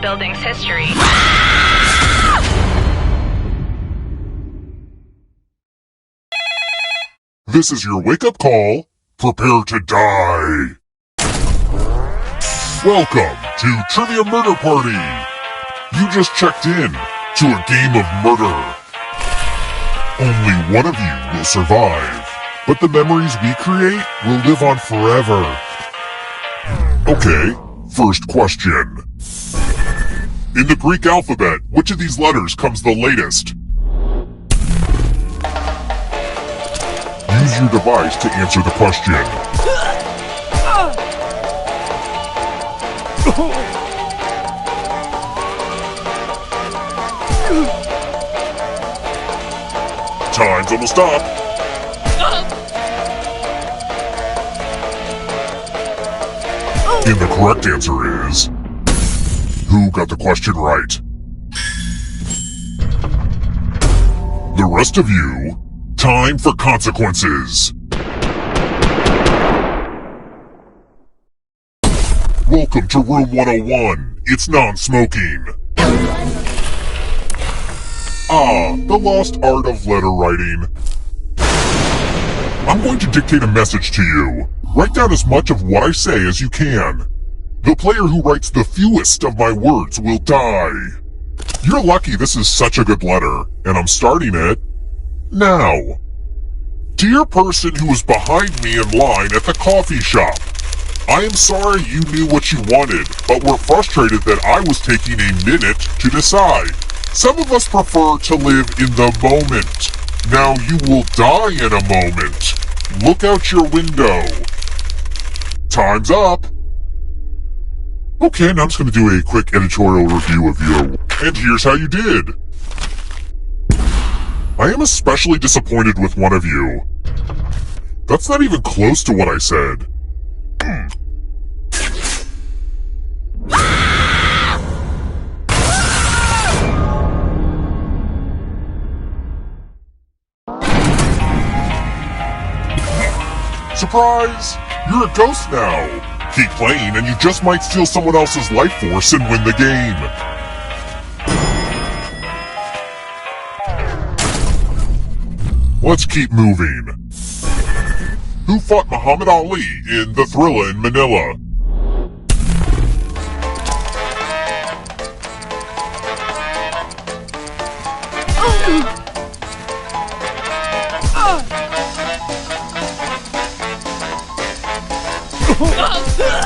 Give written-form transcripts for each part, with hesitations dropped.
the building's history. This is your wake-up call. Prepare to die. Welcome to Trivia Murder Party. You just checked in to a game of murder. Only one of you will survive, but the memories we create will live on forever. Okay, first question. In the Greek alphabet, which of these letters comes the latest? Use your device to answer the question. Time's almost up. And the correct answer is... Who got the question right? The rest of you, time for consequences. Welcome to Room 101. It's non-smoking. The lost art of letter writing. I'm going to dictate a message to you. Write down as much of what I say as you can. The player who writes the fewest of my words will die. You're lucky this is such a good letter, and I'm starting it now. Dear person who was behind me in line at the coffee shop, I am sorry you knew what you wanted, but were frustrated that I was taking a minute to decide. Some of us prefer to live in the moment. Now you will die in a moment. Look out your window. Time's up. Okay, now I'm just going to do a quick editorial review of you. And here's how you did. I am especially disappointed with one of you. That's not even close to what I said. Surprise! You're a ghost now! Keep playing and you just might steal someone else's life force and win the game. Let's keep moving. Who fought Muhammad Ali in the Thrilla in Manila?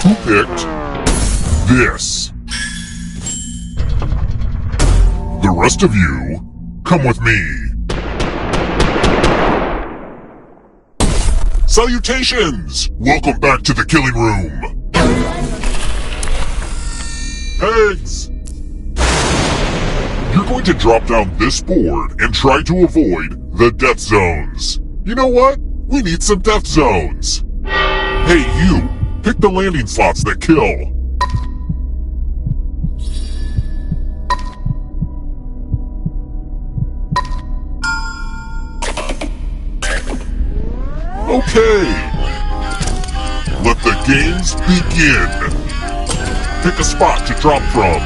Who picked this? The rest of you, come with me. Salutations! Welcome back to the killing room. Eggs! You're going to drop down this board and try to avoid the death zones. You know what? We need some death zones. Hey, you! Pick the landing slots that kill. Okay. Let the games begin. Pick a spot to drop from.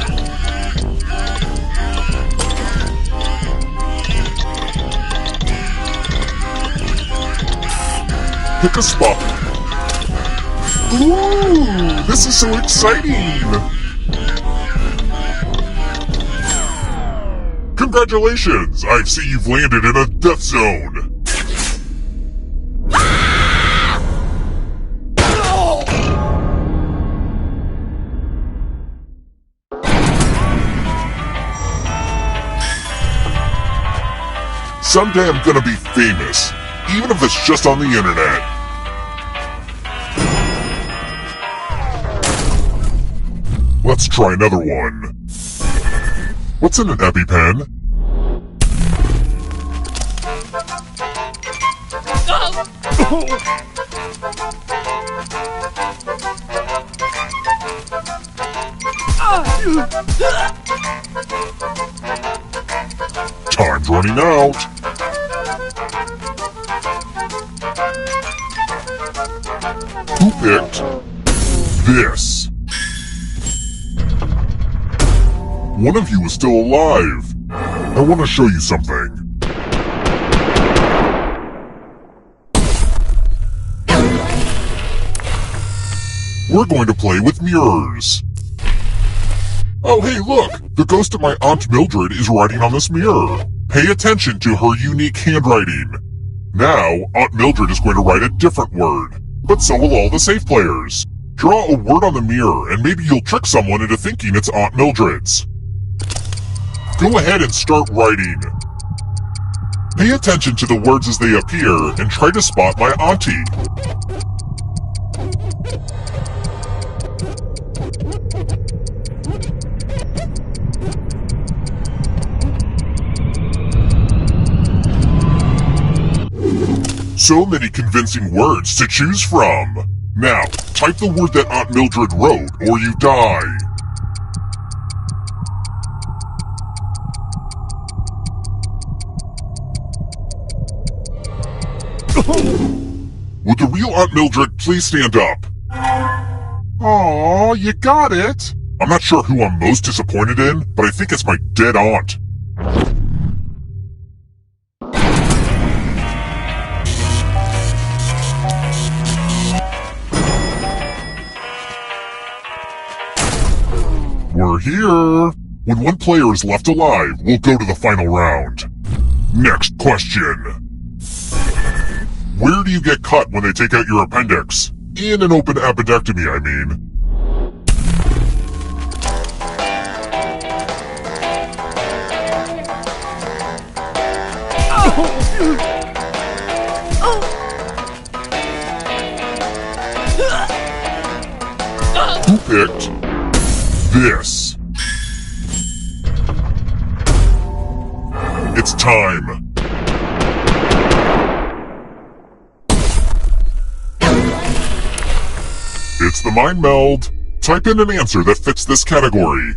Pick a spot. Ooh, this is so exciting! Congratulations! I see you've landed in a death zone. Someday I'm gonna be famous, even if it's just on the internet. Let's try another one. What's in an EpiPen? Time's running out. Who picked this? one of you is still alive. I want to show you something. We're going to play with mirrors. Oh, hey, look! The ghost of my Aunt Mildred is writing on this mirror. Pay attention to her unique handwriting. Now, Aunt Mildred is going to write a different word, but so will all the safe players. Draw a word on the mirror, and maybe you'll trick someone into thinking it's Aunt Mildred's. Go ahead and start writing. Pay attention to the words as they appear, and try to spot my auntie. So many convincing words to choose from. Now, type the word that Aunt Mildred wrote, or you die. Would the real Aunt Mildred please stand up? Aw, you got it. I'm not sure who I'm most disappointed in, but I think it's my dead aunt. We're here! When one player is left alive, we'll go to the final round. Next question. Where do you get cut when they take out your appendix? In an open appendectomy, I mean. Who picked this? It's time. It's the mind meld. Type in an answer that fits this category.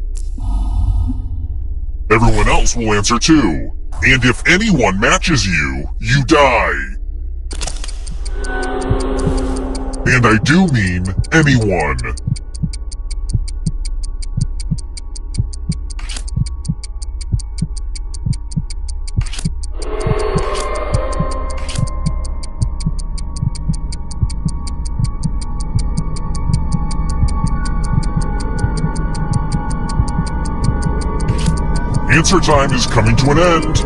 Everyone else will answer too. And if anyone matches you, you die. And I do mean anyone. Answer time is coming to an end.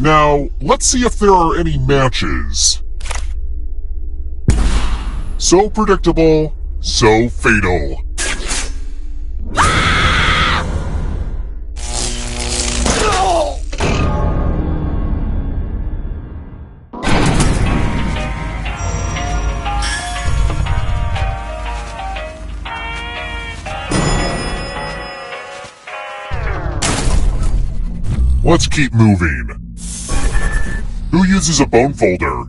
Now, let's see if there are any matches. So predictable, so fatal. Let's keep moving. Who uses a bone folder?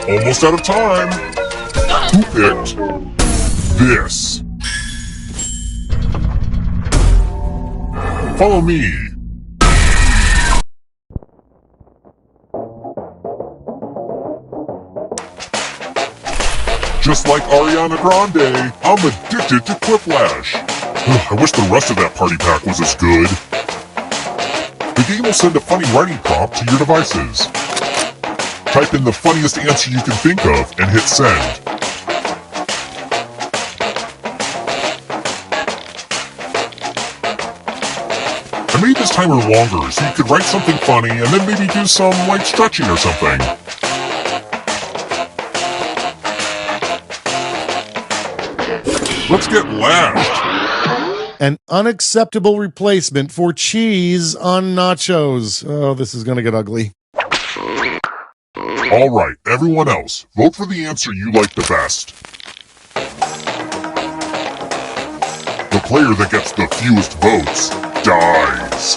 Almost out of time. Who picked this? Follow me. Just like Ariana Grande, I'm addicted to Quiplash. I wish the rest of that party pack was as good. The game will send a funny writing prompt to your devices. Type in the funniest answer you can think of and hit send. I made this timer longer so you could write something funny and then maybe do some light stretching or something. Let's get lashed. An unacceptable replacement for cheese on nachos. Oh, this is gonna get ugly. Alright, everyone else, vote for the answer you like the best. The player that gets the fewest votes dies.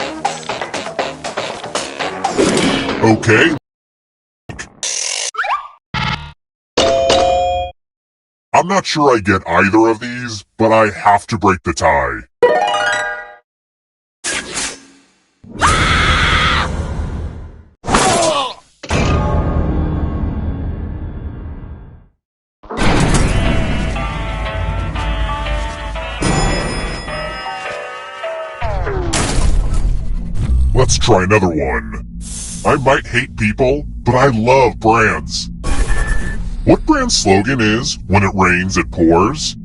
Okay. I'm not sure I get either of these, but I have to break the tie. Let's try another one. I might hate people, but I love brands. What brand's slogan is, "When it rains, it pours"?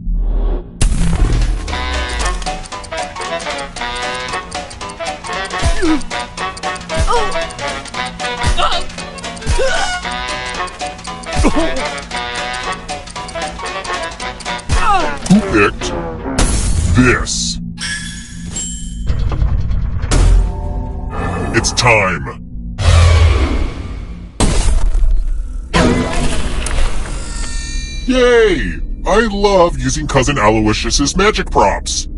Who picked this? It's time. Yay! I love using Cousin Aloysius's magic props.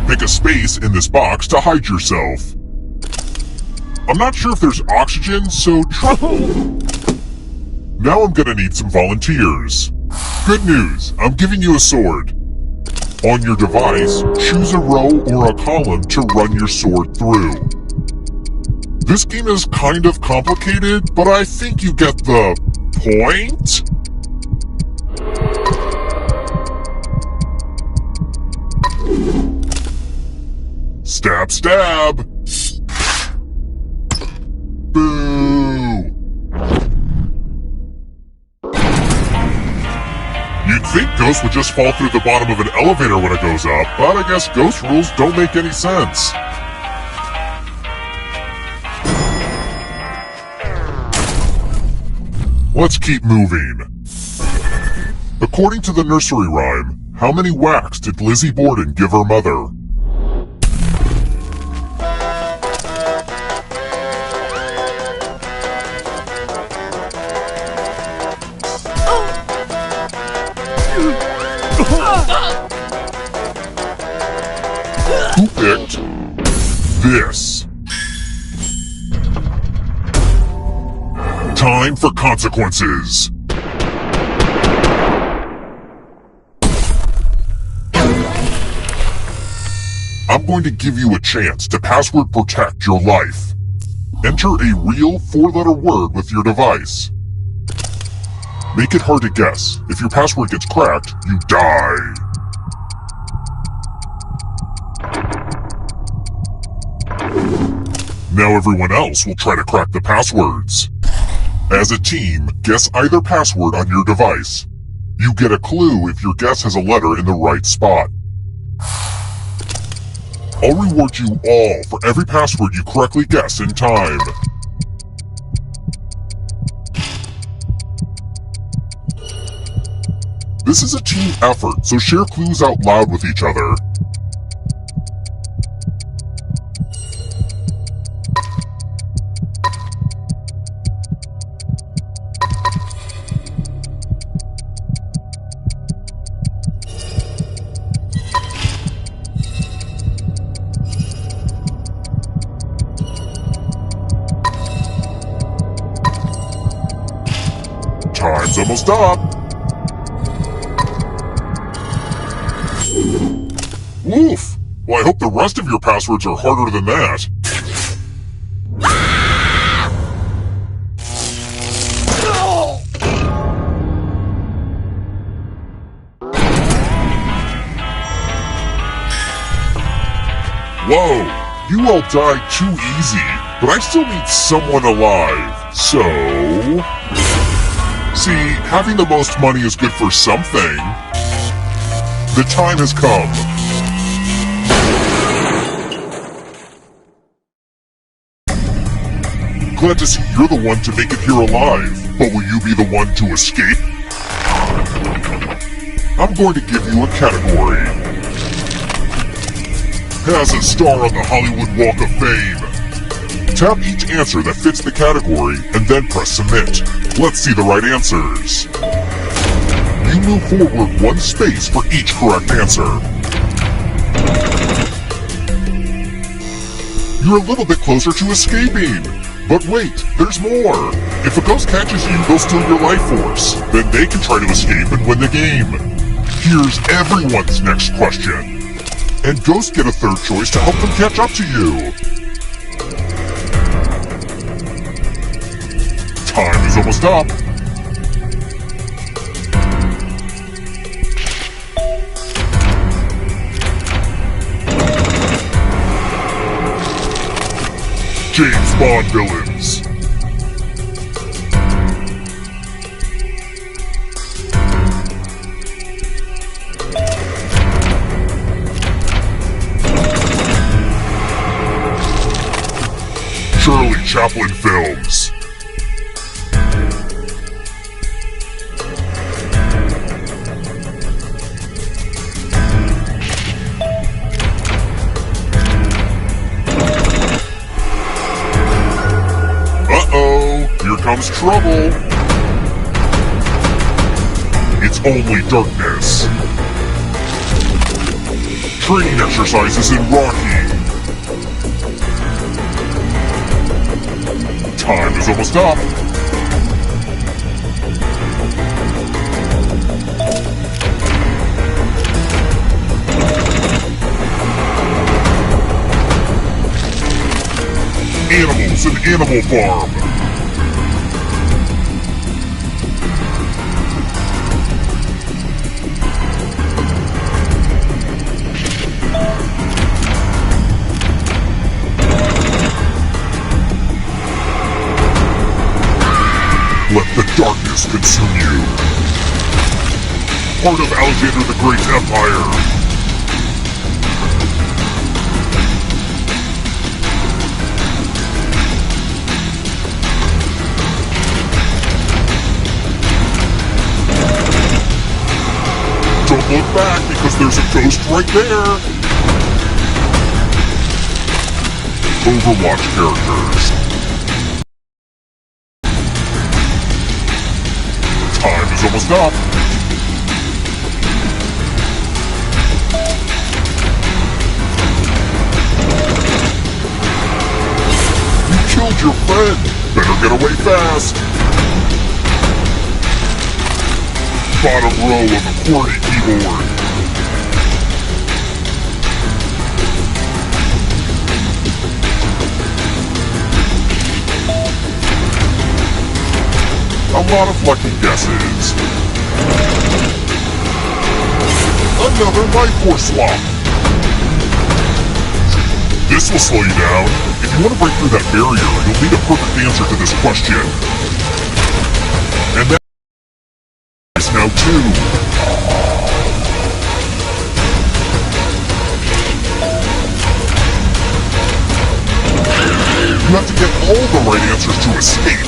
Make a space in this box to hide yourself. I'm not sure if there's oxygen, so try. Now I'm gonna need some volunteers. Good news, I'm giving you a sword. On your device, choose a row or a column to run your sword through. This game is kind of complicated, but I think you get the point? Stab, stab! Boo! You'd think ghosts would just fall through the bottom of an elevator when it goes up, but I guess ghost rules don't make any sense. Let's keep moving. According to the nursery rhyme, how many whacks did Lizzie Borden give her mother? Who picked this? Time for consequences. I'm going to give you a chance to password protect your life. Enter a real 4-letter word with your device. Make it hard to guess. If your password gets cracked, you die. Now everyone else will try to crack the passwords. As a team, guess either password on your device. You get a clue if your guess has a letter in the right spot. I'll reward you all for every password you correctly guess in time. This is a team effort, so share clues out loud with each other. Time's almost up! Woof! Well, I hope the rest of your passwords are harder than that. Whoa! You all died too easy, but I still need someone alive, so... See, having the most money is good for something. The time has come. Glad to see you're the one to make it here alive, but will you be the one to escape? I'm going to give you a category. Has a star on the Hollywood Walk of Fame. Tap each answer that fits the category and then press submit. Let's see the right answers. You move forward one space for each correct answer. You're a little bit closer to escaping. But wait, there's more! If a ghost catches you, they'll steal your life force. Then they can try to escape and win the game. Here's everyone's next question. And ghosts get a third choice to help them catch up to you. Time is almost up. James Bond villains. Shirley Chaplin films. Uh-oh, here comes trouble. It's only darkness. Training exercises in Rocky. Time is almost up. Animals in Animal Farm. Let the darkness consume you. Part of Alexander the Great's empire. Don't look back because there's a ghost right there. Overwatch characters. Time is almost up. You killed your friend. Better get away fast. Bottom row of the QWERTY keyboard. A lot of lucky guesses. Another life force swap. This will slow you down. If you want to break through that barrier, you'll need a perfect answer to this question. And that is now 2. You have to get all the right answers to escape.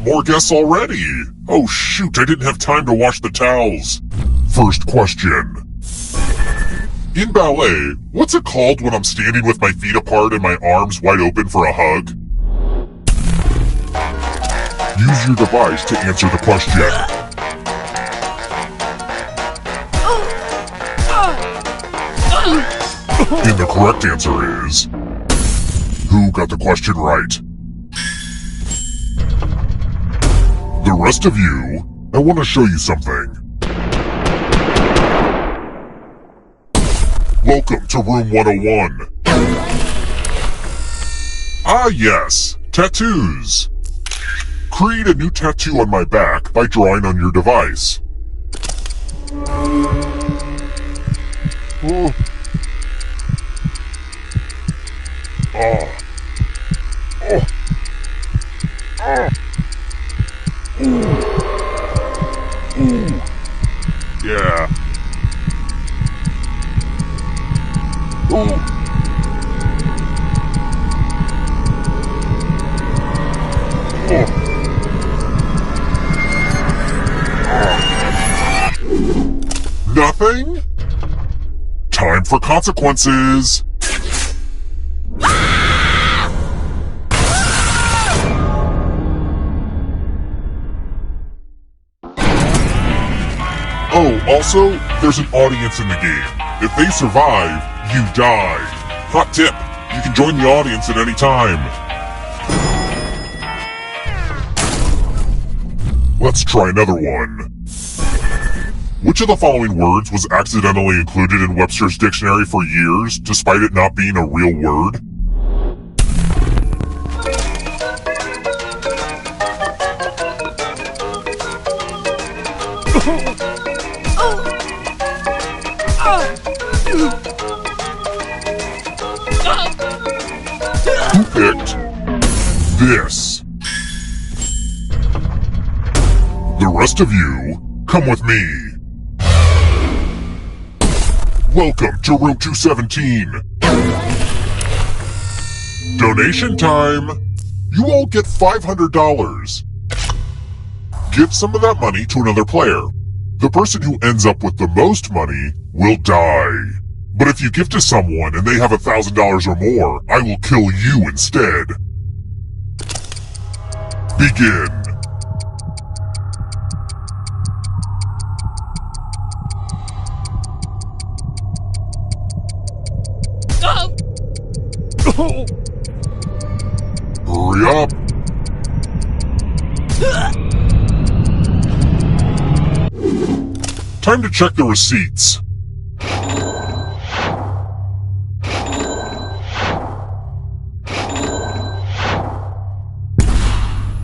more guests already. Oh shoot, I didn't have time to wash the towels. First question. In ballet, what's it called when I'm standing with my feet apart and my arms wide open for a hug? Use your device to answer the question. And the correct answer is... Who got the question right? The rest of you, I want to show you something. Welcome to Room 101. Ah yes, tattoos. Create a new tattoo on my back by drawing on your device. Oh. Oh. Oh. Oh. Ooh. Ooh. Yeah. Ooh. Oh. Nothing? Time for consequences. Oh, also, there's an audience in the game. If they survive, you die. Hot tip, you can join the audience at any time. Let's try another one. Which of the following words was accidentally included in Webster's dictionary for years, despite it not being a real word? Who picked this? The rest of you, come with me. Welcome to Room 217. Donation time. You all get $500. Give some of that money to another player. The person who ends up with the most money will die. But if you give to someone and they have $1,000 or more, I will kill you instead. Begin. Hurry up. Time to check the receipts.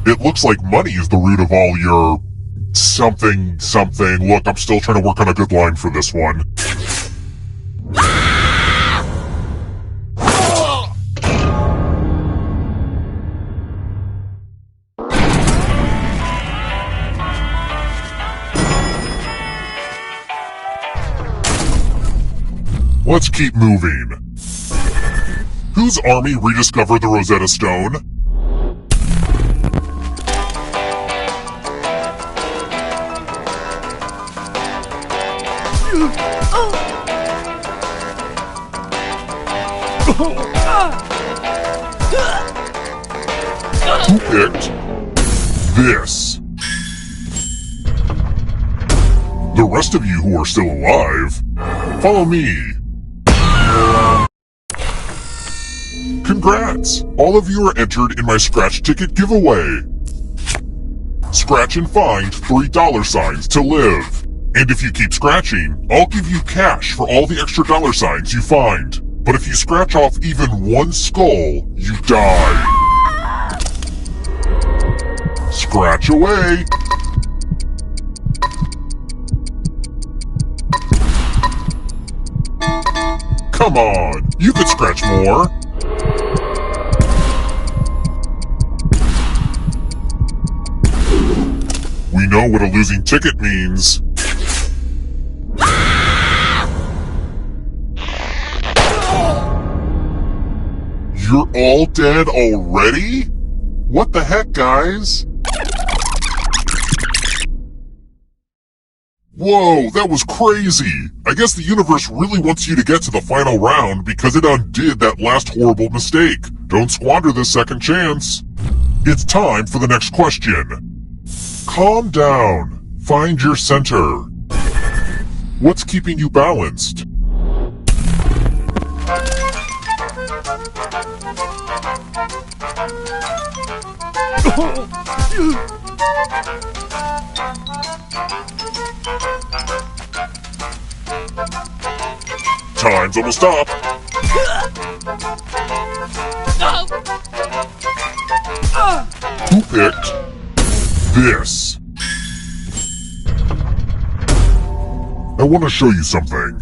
It looks like money is the root of all your... something. Look, I'm still trying to work on a good line for this one. Let's keep moving. Whose army rediscovered the Rosetta Stone? Who picked this? The rest of you who are still alive, follow me. Congrats! All of you are entered in my scratch ticket giveaway. Scratch and find $3 to live. And if you keep scratching, I'll give you cash for all the extra $signs you find. But if you scratch off even one skull, you die. Scratch away. Come on, you could scratch more. We know what a losing ticket means. You're all dead already? What the heck, guys? Whoa, that was crazy! I guess the universe really wants you to get to the final round because it undid that last horrible mistake. Don't squander this second chance. It's time for the next question. Calm down. Find your center. What's keeping you balanced? Time's almost up. Who picked this? I want to show you something.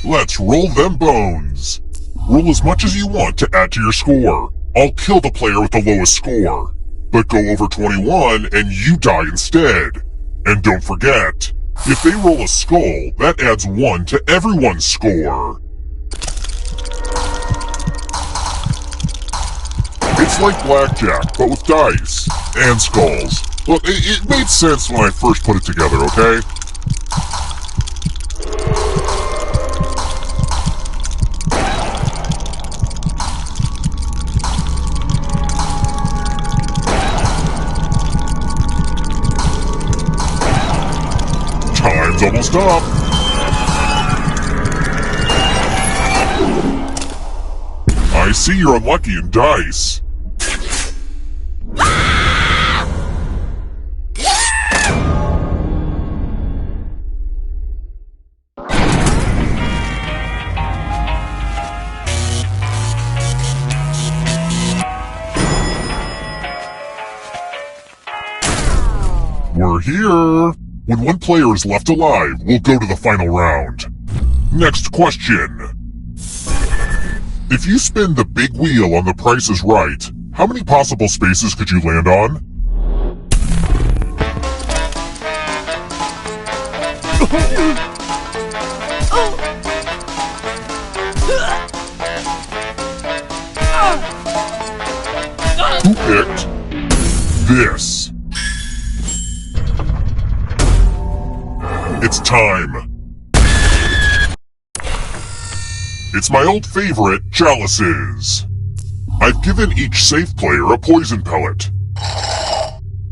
Let's roll them bones. Roll as much as you want to add to your score. I'll kill the player with the lowest score. But go over 21 and you die instead. And don't forget, if they roll a skull, that adds 1 to everyone's score. It's like blackjack, but with dice and skulls. Look, it made sense when I first put it together, okay? Time's almost up. I see you're unlucky in dice. We're here. When one player is left alive, we'll go to the final round. Next question. If you spin the big wheel on The Price is Right, how many possible spaces could you land on? Who picked this? It's time. It's my old favorite, chalices. I've given each safe player a poison pellet.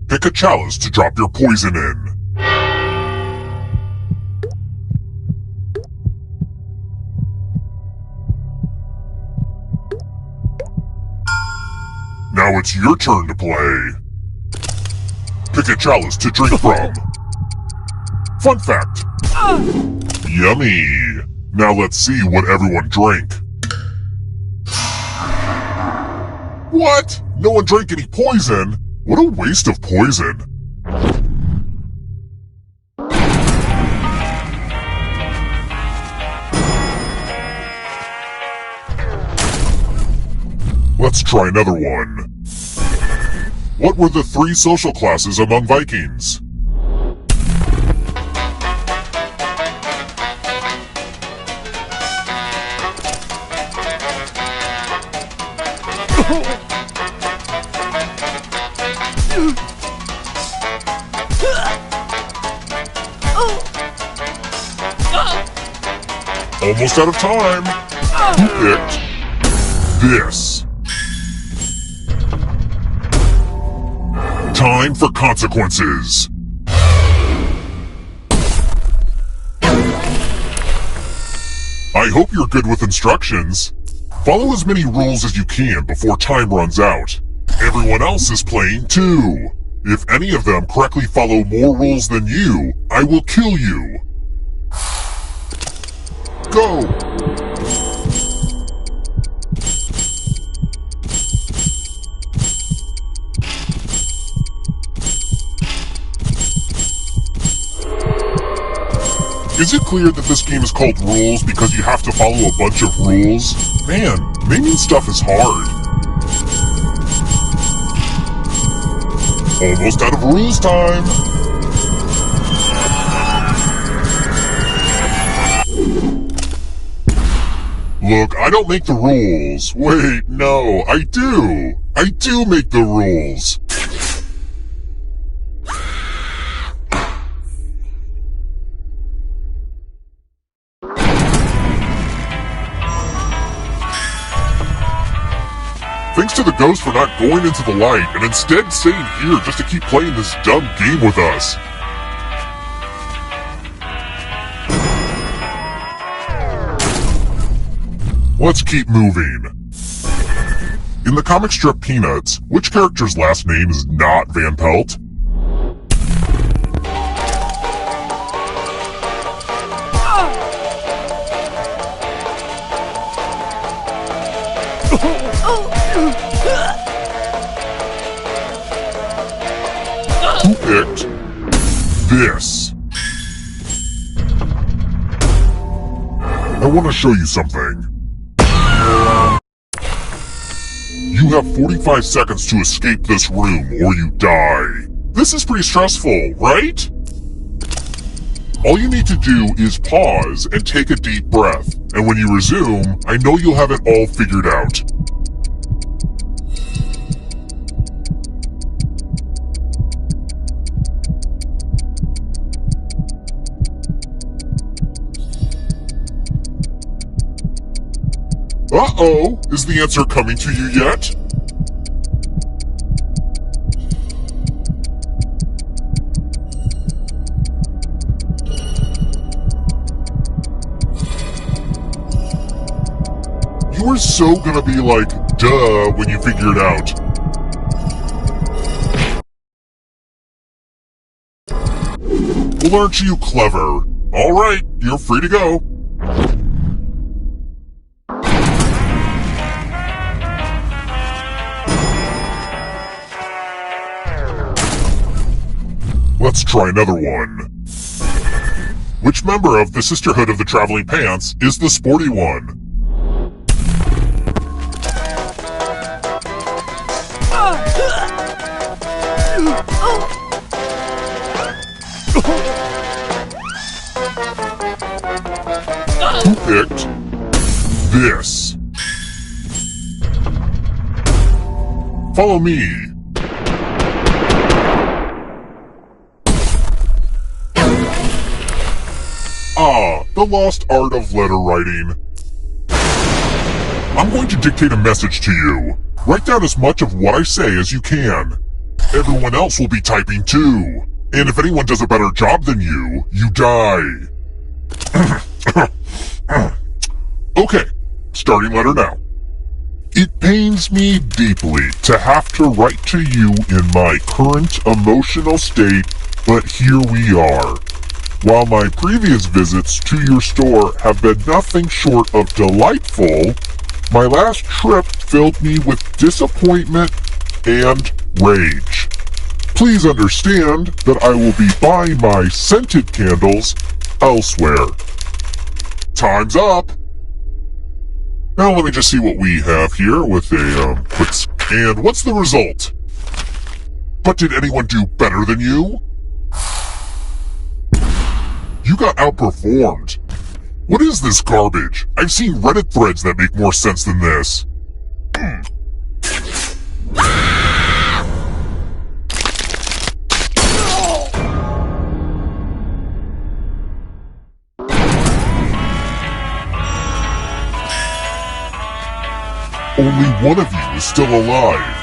Pick a chalice to drop your poison in. Now it's your turn to play. Pick a chalice to drink from. Fun fact. Yummy. Now let's see what everyone drank. What? No one drank any poison? What a waste of poison. Let's try another one. What were the 3 social classes among Vikings? Almost out of time. Who picked this? Time for consequences. I hope you're good with instructions. Follow as many rules as you can before time runs out. Everyone else is playing too. If any of them correctly follow more rules than you, I will kill you. Go! Is it clear that this game is called Rules because you have to follow a bunch of rules? Man, naming stuff is hard. Almost out of rules time! Look, I don't make the rules. Wait, no, I do. I do make the rules. Thanks to the ghost for not going into the light and instead staying here just to keep playing this dumb game with us. Let's keep moving. In the comic strip Peanuts, which character's last name is not Van Pelt? Who picked this? I want to show you something. You have 45 seconds to escape this room or you die. This is pretty stressful, right? All you need to do is pause and take a deep breath. And when you resume, I know you'll have it all figured out. Uh-oh, is the answer coming to you yet? You are so gonna be like, duh, when you figure it out. Well, aren't you clever? Alright, you're free to go. Let's try another one. Which member of the Sisterhood of the Traveling Pants is the sporty one? Who picked this? Follow me. Ah, the lost art of letter writing. I'm going to dictate a message to you. Write down as much of what I say as you can. Everyone else will be typing too. And if anyone does a better job than you, you die. Okay, starting letter now. It pains me deeply to have to write to you in my current emotional state, but here we are. While my previous visits to your store have been nothing short of delightful, my last trip filled me with disappointment and rage. Please understand that I will be buying my scented candles elsewhere. Time's up! Now let me just see what we have here with a quick scan. What's the result? But did anyone do better than you? You got outperformed. What is this garbage? I've seen Reddit threads that make more sense than this. Only one of you is still alive.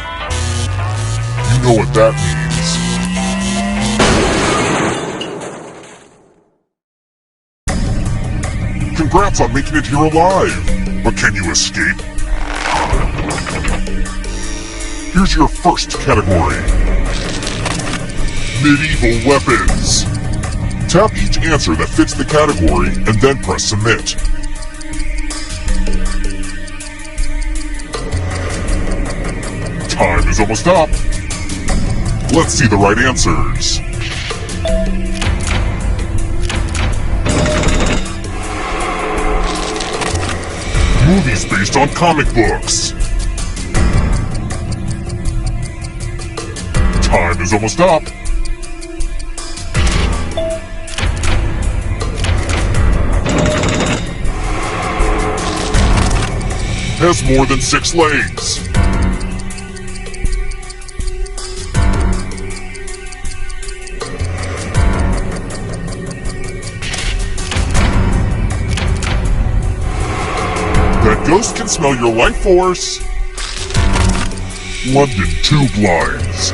You know what that means. Congrats on making it here alive. But can you escape? Here's your first category. Medieval weapons. Tap each answer that fits the category and then press submit. Time is almost up. Let's see the right answers. Movies based on comic books. Time is almost up. Has more than 6 legs. That ghost can smell your life force. London tube lines.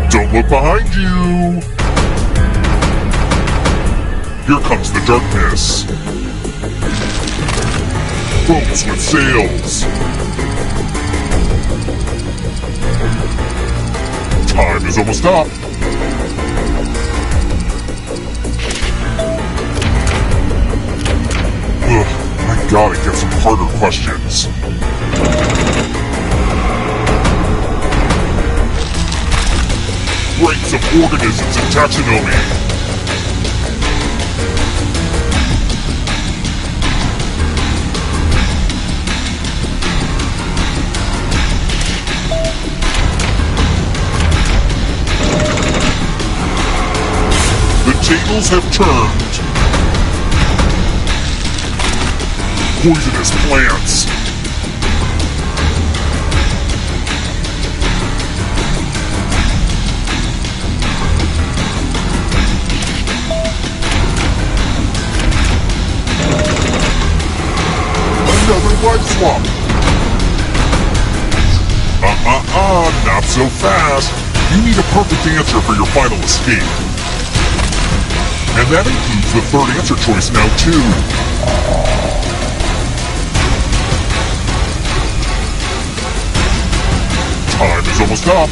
Don't look behind you! Here comes the darkness. Boats with sails. Time is almost up. Ugh, I gotta get some harder questions. Ranks of organisms in taxonomy. The tables have turned. Poisonous plants. Another life swap. Not so fast. You need a perfect answer for your final escape. And that includes the third answer choice now, too. Time is almost up.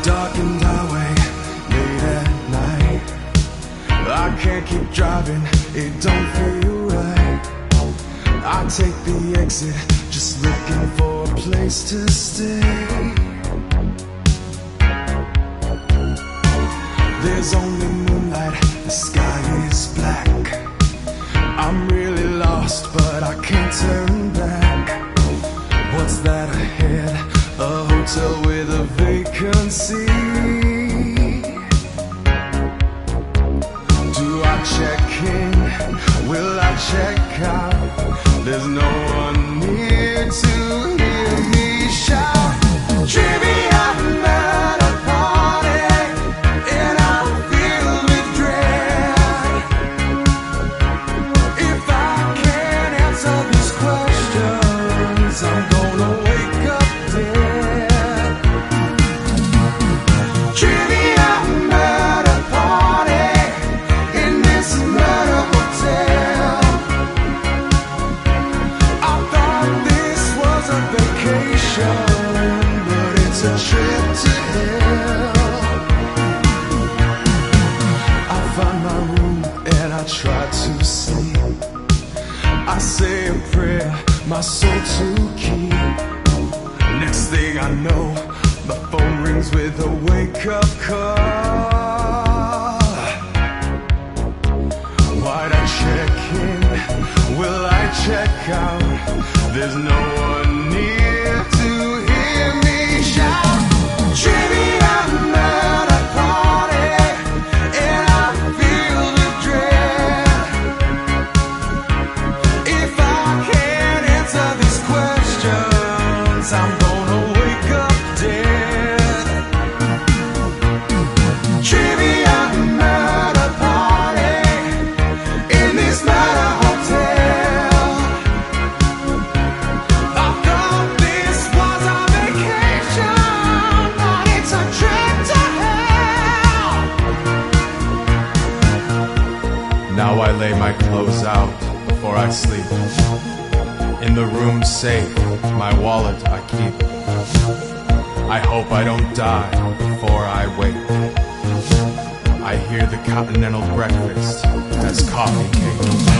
Darkened highway, late at night. I can't keep driving, it don't feel right. I take the exit, just looking for a place to stay. There's only moonlight, the sky is black. I'm really lost, but I can't turn back. What's that ahead? A hotel with a vacancy. Do I check in? Will I check out? There's no one near to hear me shout. Trivia, I'm at a party, and I'm filled with dread. If I can't answer these questions, I'm gonna wake up dead. Trivia, I'm at a party in this murder hotel. I thought this was a vacation, but it's a trip to hell. I find my room and I try to sleep. I say a prayer, my soul to keep. Next thing I know, the phone rings with a wake-up call. Why'd I check in? Will I check out? There's no one near to hear me shout. Trivia, I'm at a party, and I feel the dread. If I can't answer these questions, I'm gonna wake up dead. Trivia, I'm at a party in this murder hotel. I thought this was a vacation, but it's a trip to hell. Now I lay my clothes out before I sleep. In the room safe, my wallet I keep. I hope I don't die before I wake. I hear the continental breakfast has coffee cake.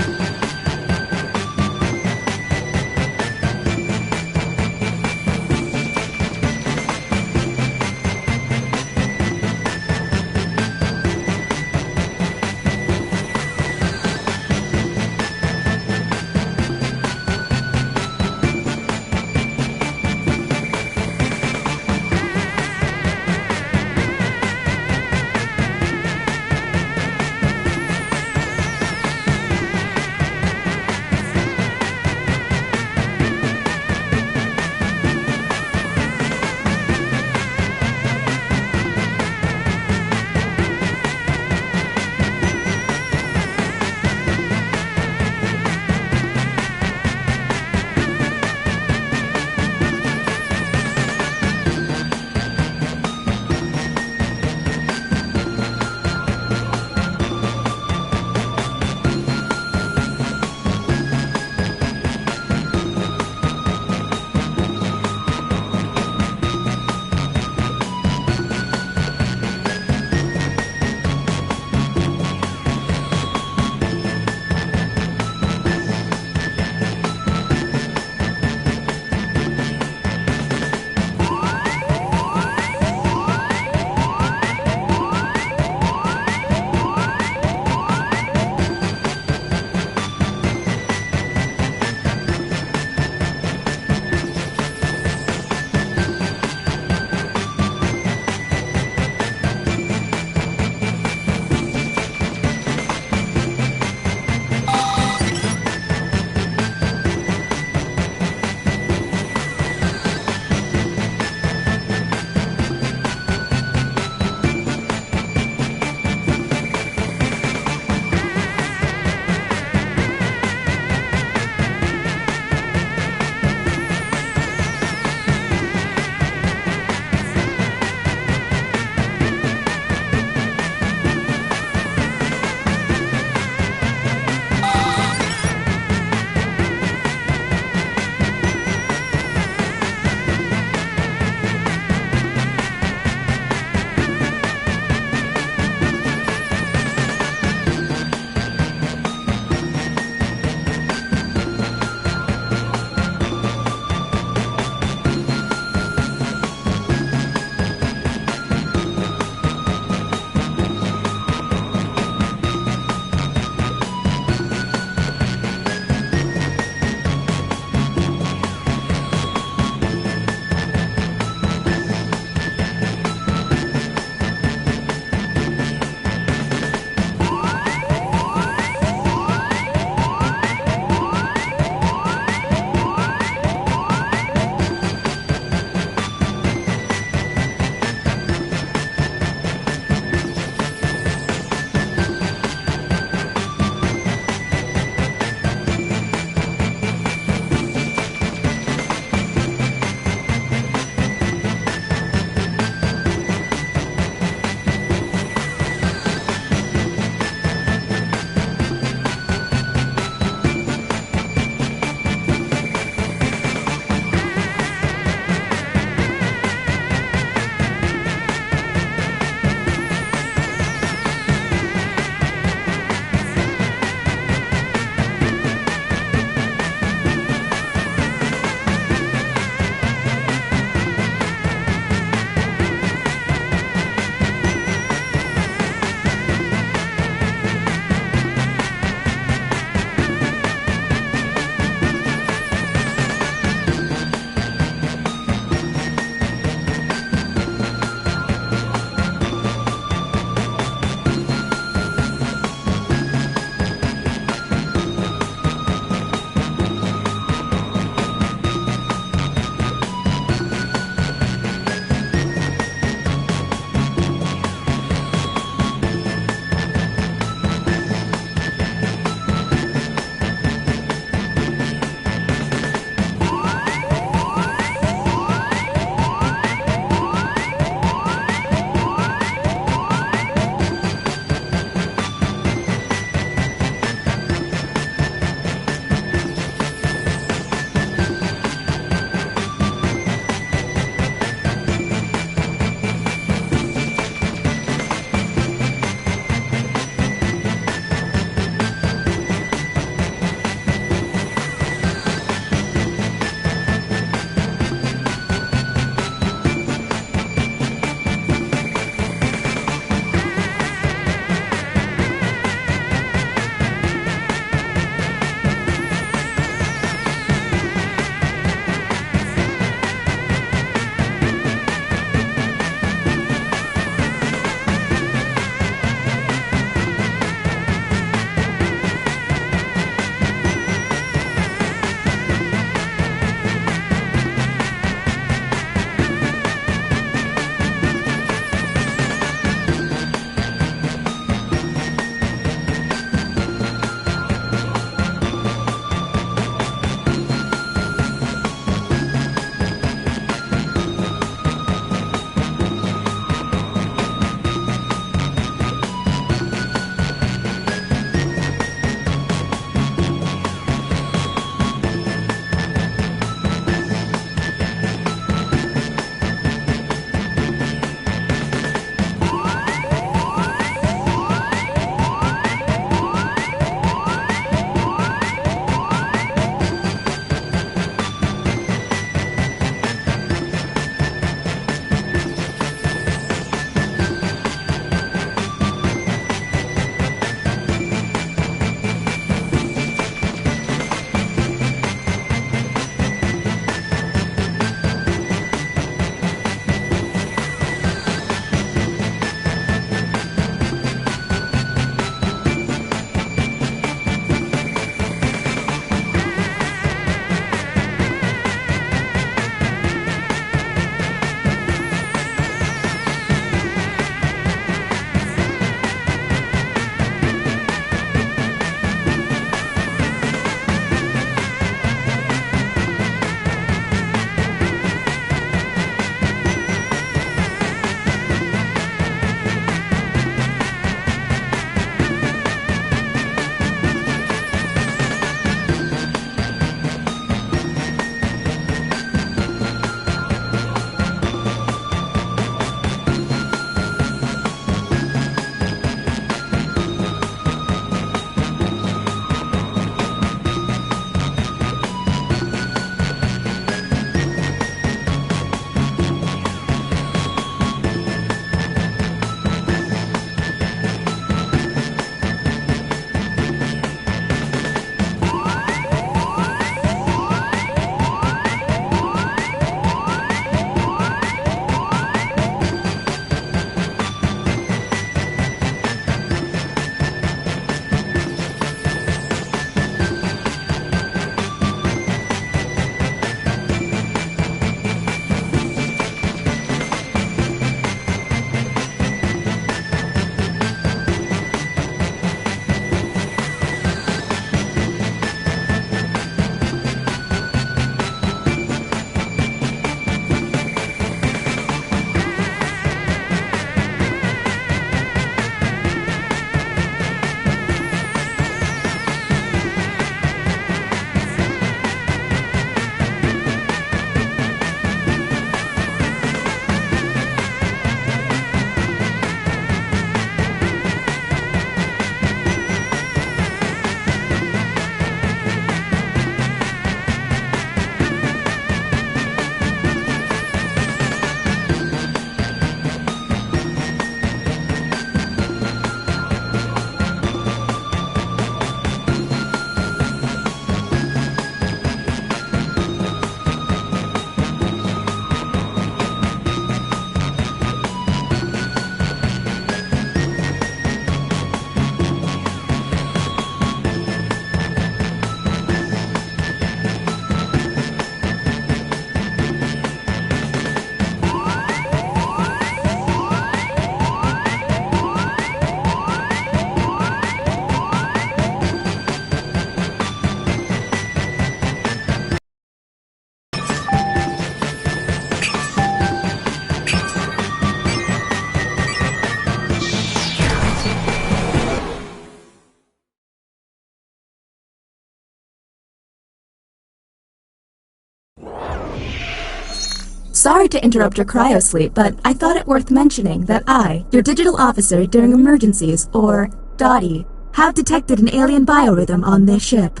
Sorry to interrupt your cryosleep, but I thought it worth mentioning that I, your digital officer during emergencies, or Dottie, have detected an alien biorhythm on this ship.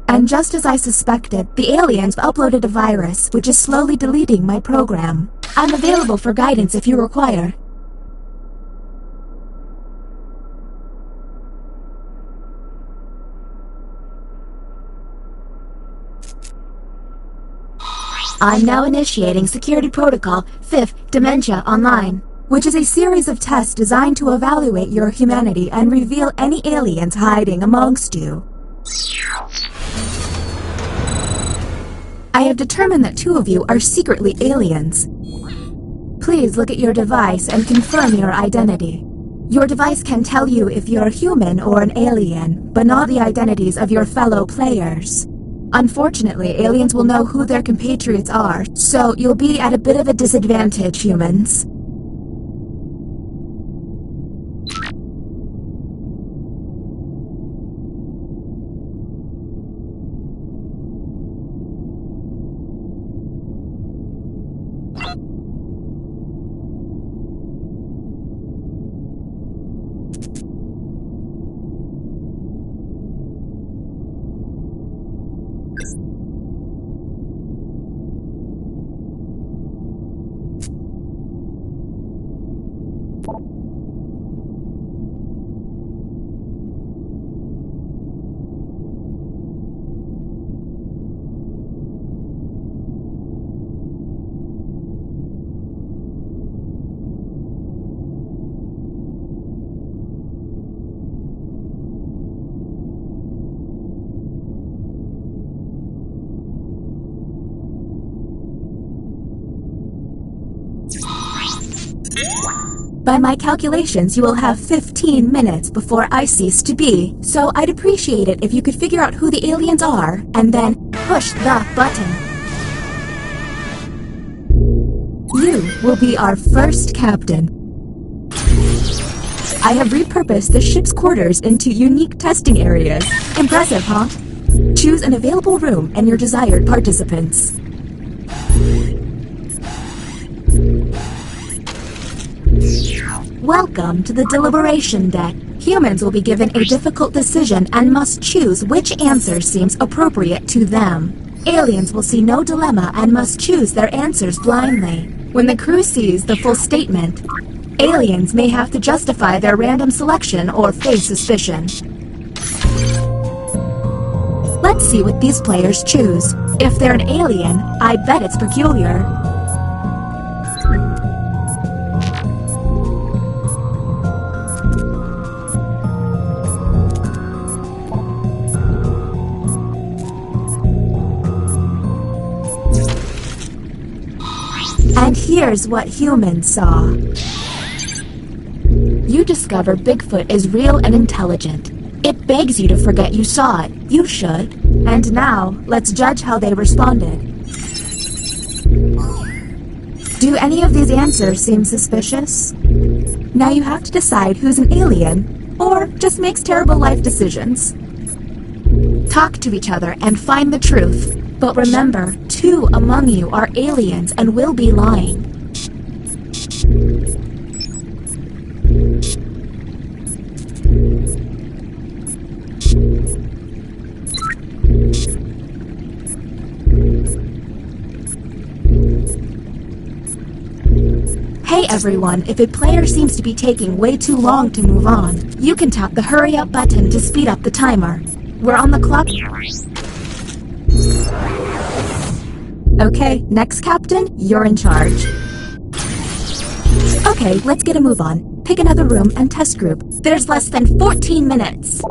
And just as I suspected, the aliens uploaded a virus which is slowly deleting my program. I'm available for guidance if you require. I'm now initiating Security Protocol 5th Dementia Online, which is a series of tests designed to evaluate your humanity and reveal any aliens hiding amongst you. I have determined that 2 of you are secretly aliens. Please look at your device and confirm your identity. Your device can tell you if you're human or an alien, but not the identities of your fellow players. Unfortunately, aliens will know who their compatriots are, so you'll be at a bit of a disadvantage, humans. By my calculations, you will have 15 minutes before I cease to be, so I'd appreciate it if you could figure out who the aliens are, and then push the button. You will be our first captain. I have repurposed the ship's quarters into unique testing areas. Impressive, huh? Choose an available room and your desired participants. Welcome to the deliberation deck. Humans will be given a difficult decision and must choose which answer seems appropriate to them. Aliens will see no dilemma and must choose their answers blindly. When the crew sees the full statement, aliens may have to justify their random selection or face suspicion. Let's see what these players choose. If they're an alien, I bet it's peculiar. And here's what humans saw. You discover Bigfoot is real and intelligent. It begs you to forget you saw it. You should. And now, let's judge how they responded. Do any of these answers seem suspicious? Now you have to decide who's an alien, or just makes terrible life decisions. Talk to each other and find the truth. But remember, 2 among you are aliens and will be lying. Hey everyone, if a player seems to be taking way too long to move on, you can tap the hurry up button to speed up the timer. We're on the clock. Okay, next captain, you're in charge. Okay, let's get a move on. Pick another room and test group. There's less than 14 minutes.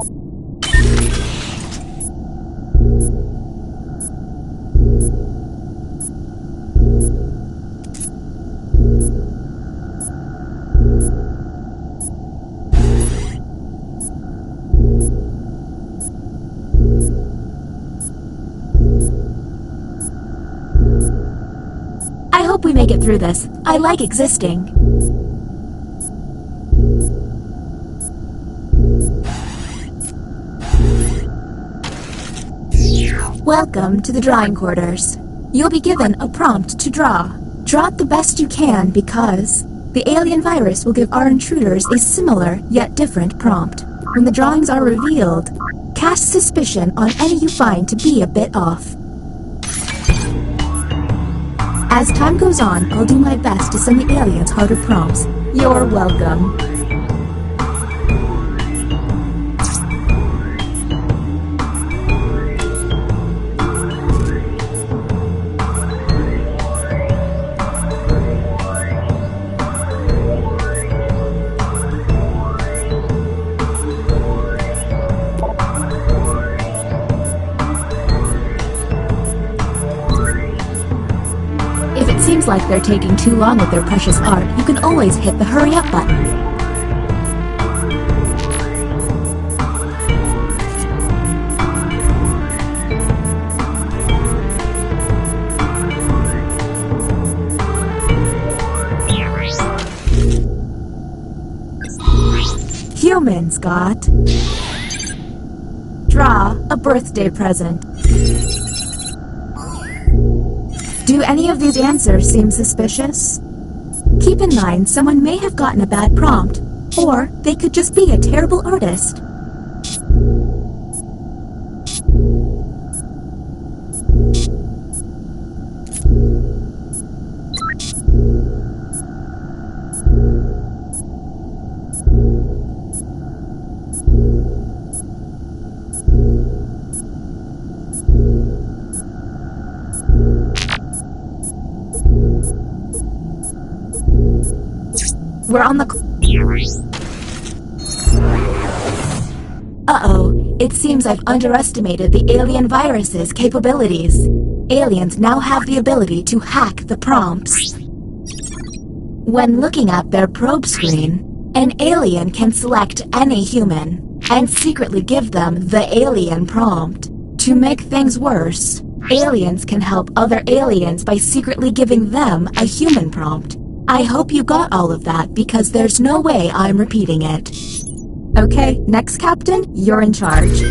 I hope we make it through this. I like existing. Welcome to the drawing quarters. You'll be given a prompt to draw. Draw it the best you can because the alien virus will give our intruders a similar yet different prompt. When the drawings are revealed, cast suspicion on any you find to be a bit off. As time goes on, I'll do my best to send the aliens harder prompts. You're welcome. If it seems like they're taking too long with their precious art, you can always hit the hurry up button. Humans got. Draw a birthday present. Do any of these answers seem suspicious? Keep in mind, someone may have gotten a bad prompt, or they could just be a terrible artist. We're on the... Uh-oh. It seems I've underestimated the alien virus's capabilities. Aliens now have the ability to hack the prompts. When looking at their probe screen, an alien can select any human and secretly give them the alien prompt. To make things worse, aliens can help other aliens by secretly giving them a human prompt. I hope you got all of that because there's no way I'm repeating it. Okay, next Captain, you're in charge.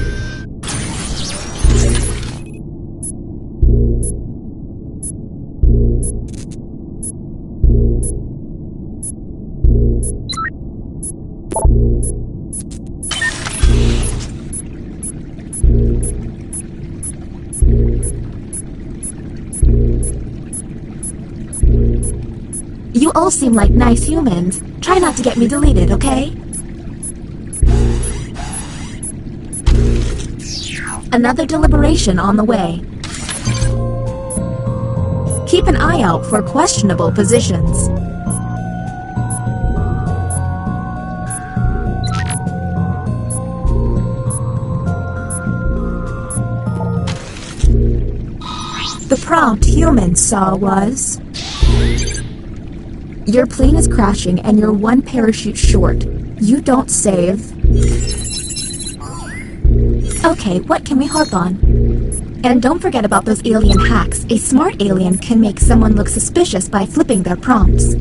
You all seem like nice humans. Try not to get me deleted, okay? Another deliberation on the way. Keep an eye out for questionable positions. The prompt humans saw was... Your plane is crashing and you're one parachute short. You don't save. Okay, what can we harp on? And don't forget about those alien hacks. A smart alien can make someone look suspicious by flipping their prompts.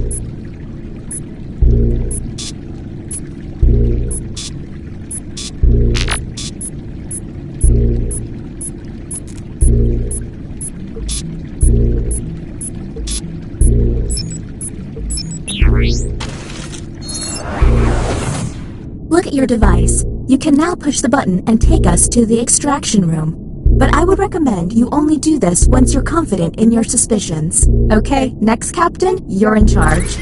Look at your device. You can now push the button and take us to the extraction room. But I would recommend you only do this once you're confident in your suspicions. Okay, next Captain, you're in charge.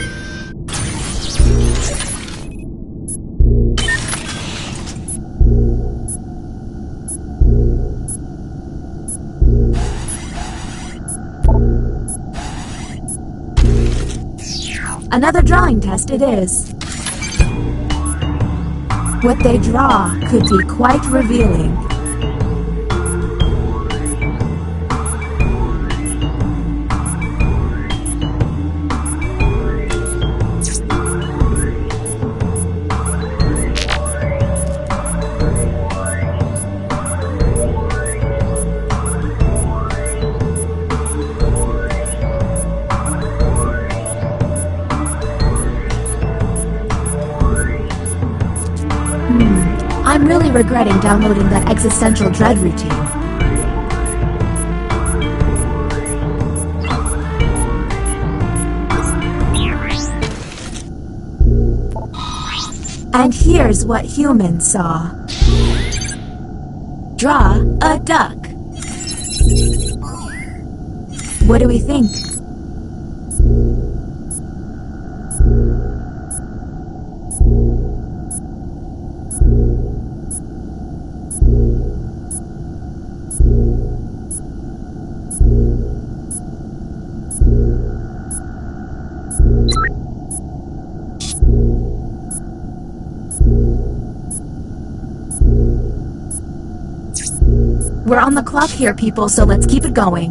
Another drawing test it is. What they draw could be quite revealing. I'm really regretting downloading that existential dread routine. And here's what humans saw. Draw a duck. What do we think? We're on the clock here, people, so let's keep it going.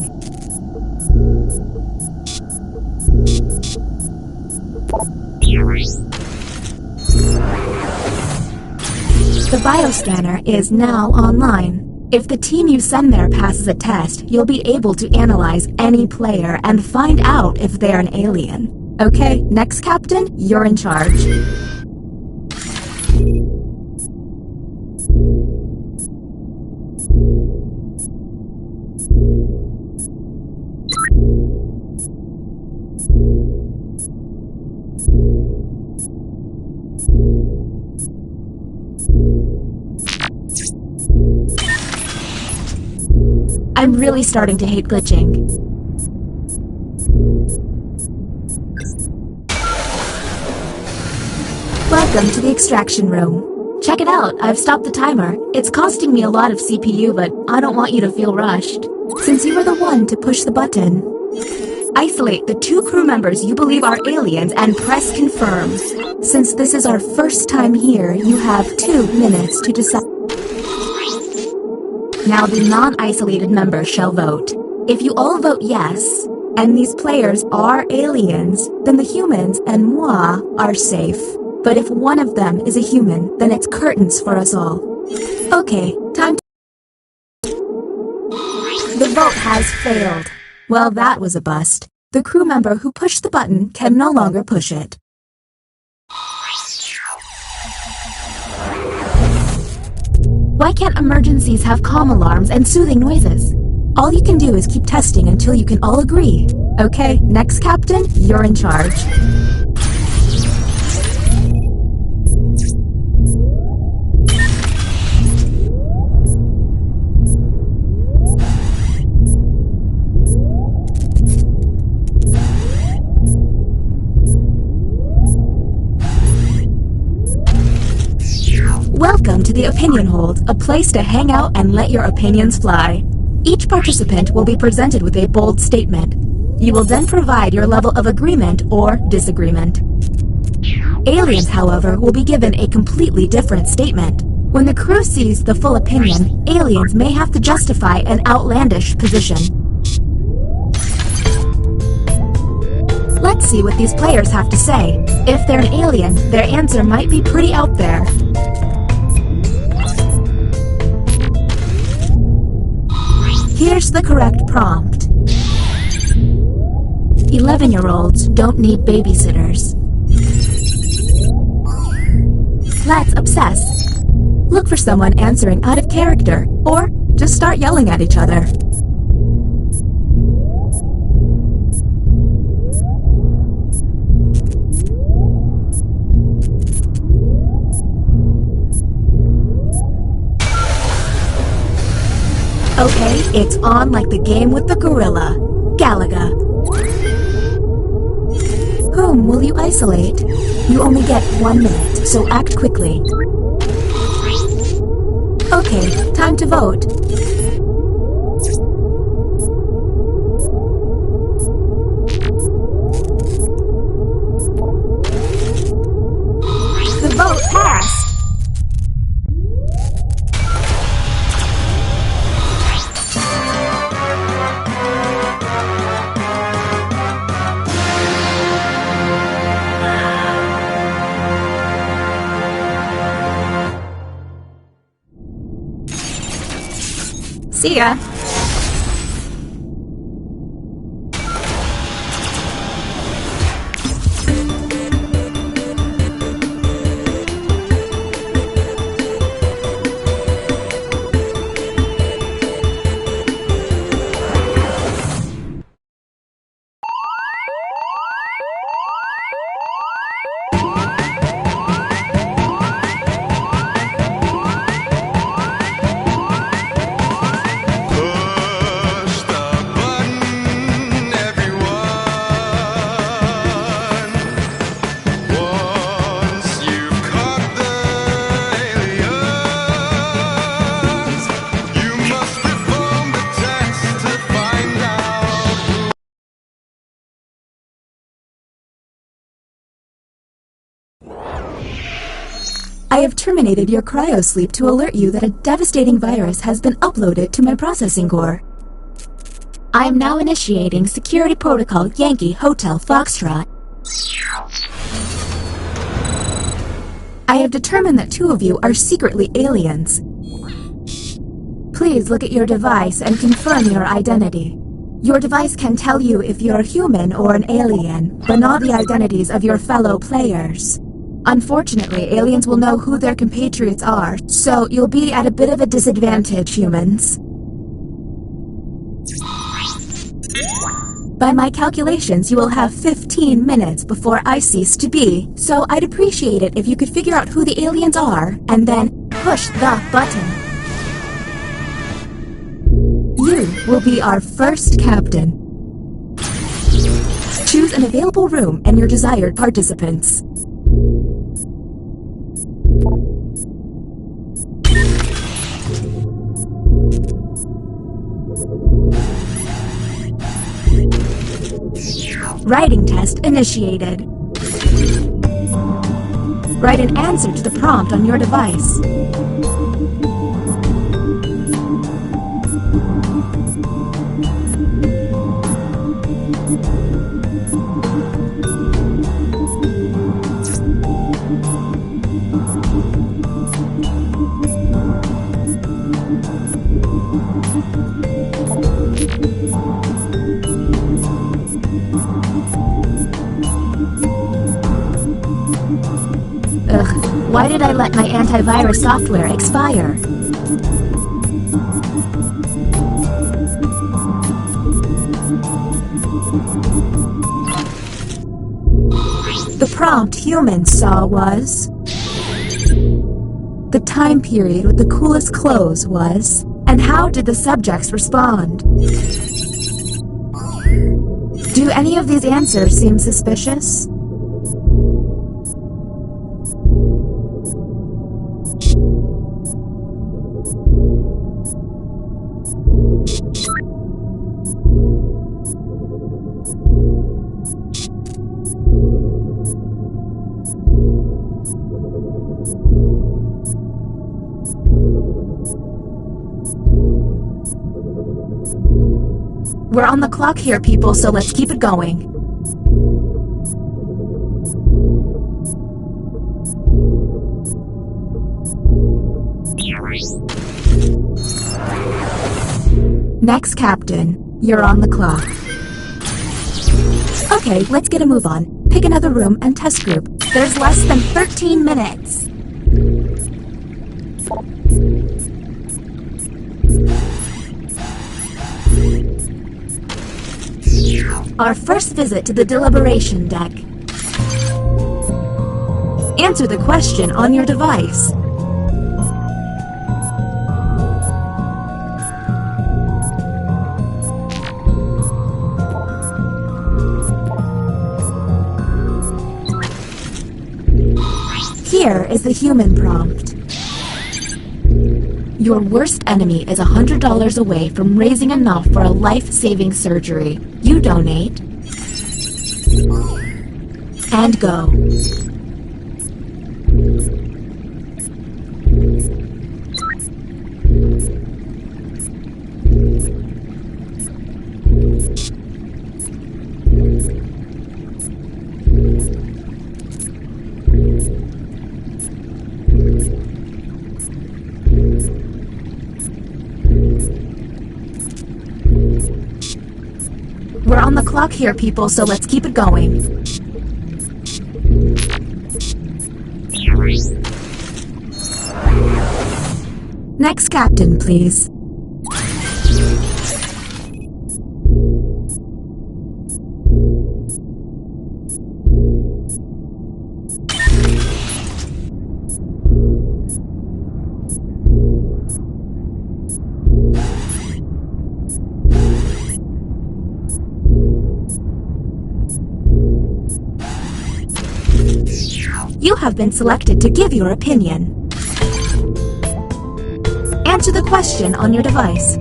The bioscanner is now online. If the team you send there passes a test, you'll be able to analyze any player and find out if they're an alien. Okay, next captain, you're in charge. I'm really starting to hate glitching. Welcome to the extraction room. Check it out, I've stopped the timer. It's costing me a lot of CPU, but I don't want you to feel rushed. Since you were the one to push the button, isolate the 2 crew members you believe are aliens and press confirm. Since this is our first time here, you have 2 minutes to decide. Now the non-isolated members shall vote. If you all vote yes, and these players are aliens, then the humans and moi are safe. But if one of them is a human, then it's curtains for us all. Okay, time to... The vote has failed. Well, that was a bust. The crew member who pushed the button can no longer push it. Why can't emergencies have calm alarms and soothing noises? All you can do is keep testing until you can all agree. Okay, next captain, you're in charge. Welcome to the Opinion Hold, a place to hang out and let your opinions fly. Each participant will be presented with a bold statement. You will then provide your level of agreement or disagreement. Aliens, however, will be given a completely different statement. When the crew sees the full opinion, aliens may have to justify an outlandish position. Let's see what these players have to say. If they're an alien, their answer might be pretty out there. Here's the correct prompt. 11-year-olds don't need babysitters. Let's obsess. Look for someone answering out of character, or just start yelling at each other. Okay, it's on like the game with the gorilla. Galaga. Whom will you isolate? You only get 1 minute, so act quickly. Okay, time to vote. The vote passed. See ya. I have terminated your cryosleep to alert you that a devastating virus has been uploaded to my processing core. I am now initiating Security Protocol Yankee Hotel Foxtrot. I have determined that two of you are secretly aliens. Please look at your device and confirm your identity. Your device can tell you if you're human or an alien, but not the identities of your fellow players. Unfortunately, aliens will know who their compatriots are, so you'll be at a bit of a disadvantage, humans. By my calculations, you will have 15 minutes before I cease to be, so I'd appreciate it if you could figure out who the aliens are, and then push the button. You will be our first captain. Choose an available room and your desired participants. Writing test initiated. Write an answer to the prompt on your device. Ugh, why did I let my antivirus software expire? The prompt humans saw was... The time period with the coolest clothes was... And how did the subjects respond? Do any of these answers seem suspicious? We're on the clock here, people, so let's keep it going. Next, Captain, you're on the clock. Okay, let's get a move on. Pick another room and test group. There's less than 13 minutes. Our first visit to the deliberation deck. Answer the question on your device. Here is the human prompt. Your worst enemy is $100 away from raising enough for a life-saving surgery. You donate. And go. We're on the clock here, people, so let's keep it going. Next captain, please. You have been selected to give your opinion. Answer the question on your device.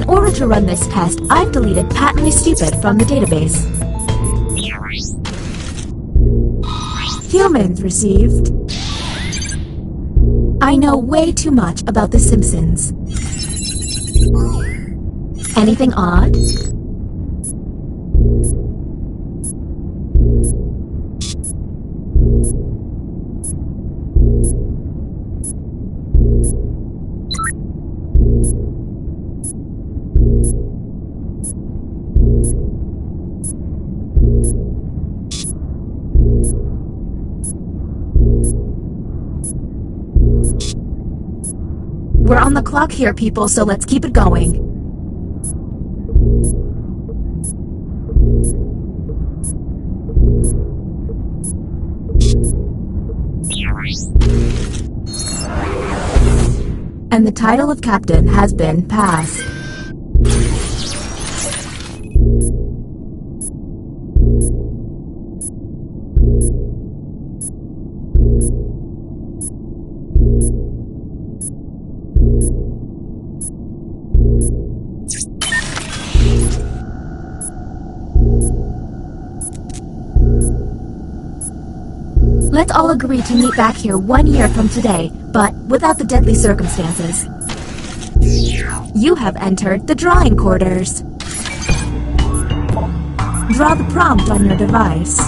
order to run this test, I've deleted patently stupid from the database. Humans received. I know way too much about The Simpsons. Anything odd? We're on the clock here, people, so let's keep it going. And the title of captain has been passed. Let's all agree to meet back here 1 year from today, but without the deadly circumstances. You have entered the drawing quarters. Draw the prompt on your device.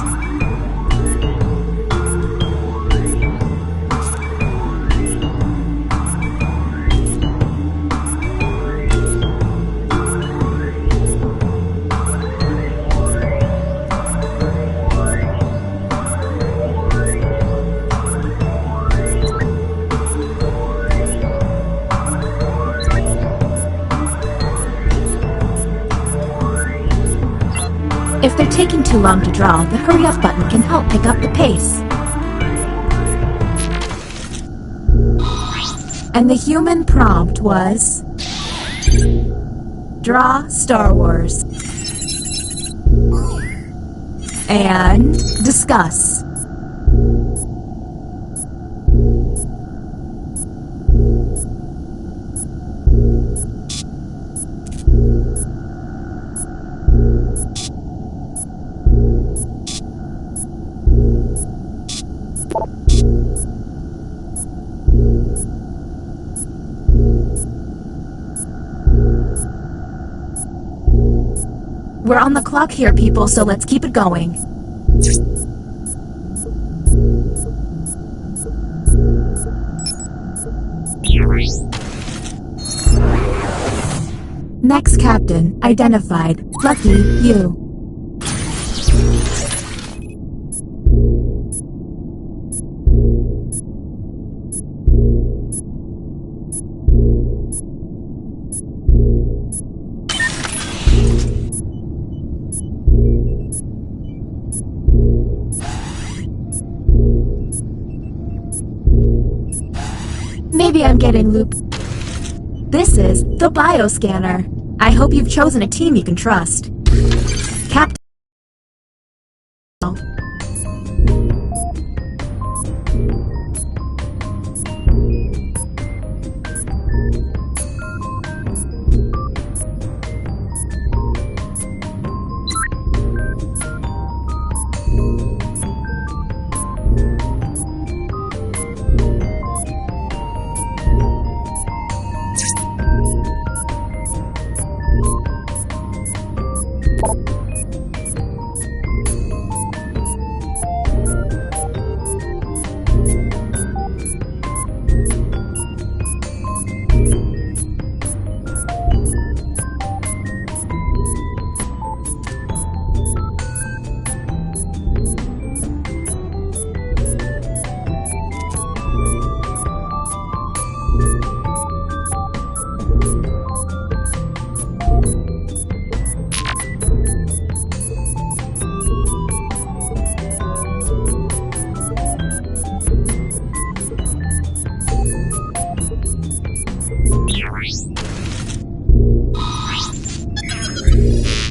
If they're taking too long to draw, the hurry up button can help pick up the pace. And the human prompt was... Draw Star Wars. And discuss. We're on the clock here, people, so let's keep it going. Next captain, identified. Lucky you. Maybe I'm getting looped. This is the bioscanner. I hope you've chosen a team you can trust. Captain.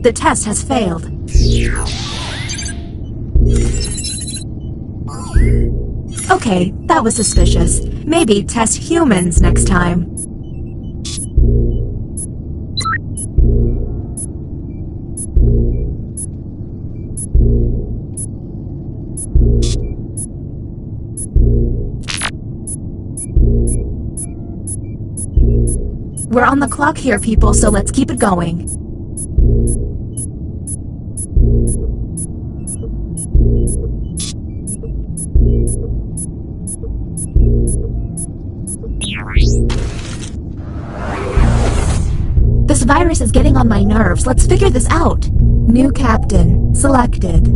The test has failed. Okay, that was suspicious. Maybe test humans next time. We're on the clock here, people, so let's keep it going. This virus is getting on my nerves. Let's figure this out. New captain selected.